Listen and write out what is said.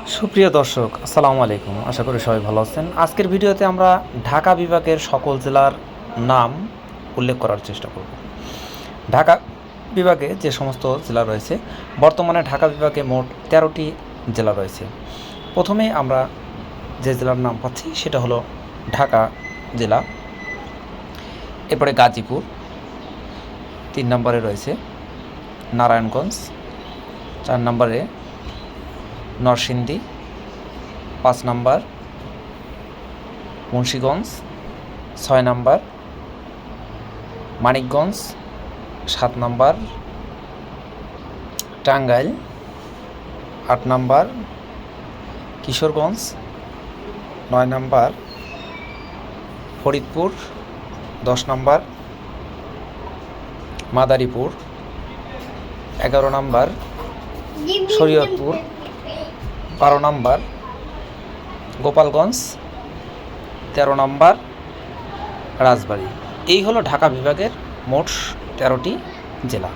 সুপ্রিয় দর্শক, আসসালামু আলাইকুম। আশা করি সবাই ভালো আছেন। আজকের ভিডিওতে আমরা ঢাকা বিভাগের সকল জেলার নাম উল্লেখ করার চেষ্টা করব। ঢাকা বিভাগে যে সমস্ত জেলা রয়েছে, বর্তমানে ঢাকা বিভাগে মোট 13টি জেলা রয়েছে। প্রথমে আমরা যে জেলার নাম পাচ্ছি সেটা হলো ঢাকা জেলা, এরপরে গাজীপুর, 3 নম্বরে রয়েছে নারায়ণগঞ্জ, 4 নম্বরে নরসিংদী, 5 নম্বর মুন্সিগঞ্জ, 6 নম্বর মানিকগঞ্জ, 7 নম্বর টাঙ্গাইল, 8 নম্বর কিশোরগঞ্জ, 9 নম্বর ফরিদপুর, 10 নম্বর মাদারীপুর, 11 নম্বর শরীয়তপুর, 12 নম্বর গোপালগঞ্জ, 13 নম্বর রাজবাড়ী। এই হলো ঢাকা বিভাগের মোট 13টি জেলা।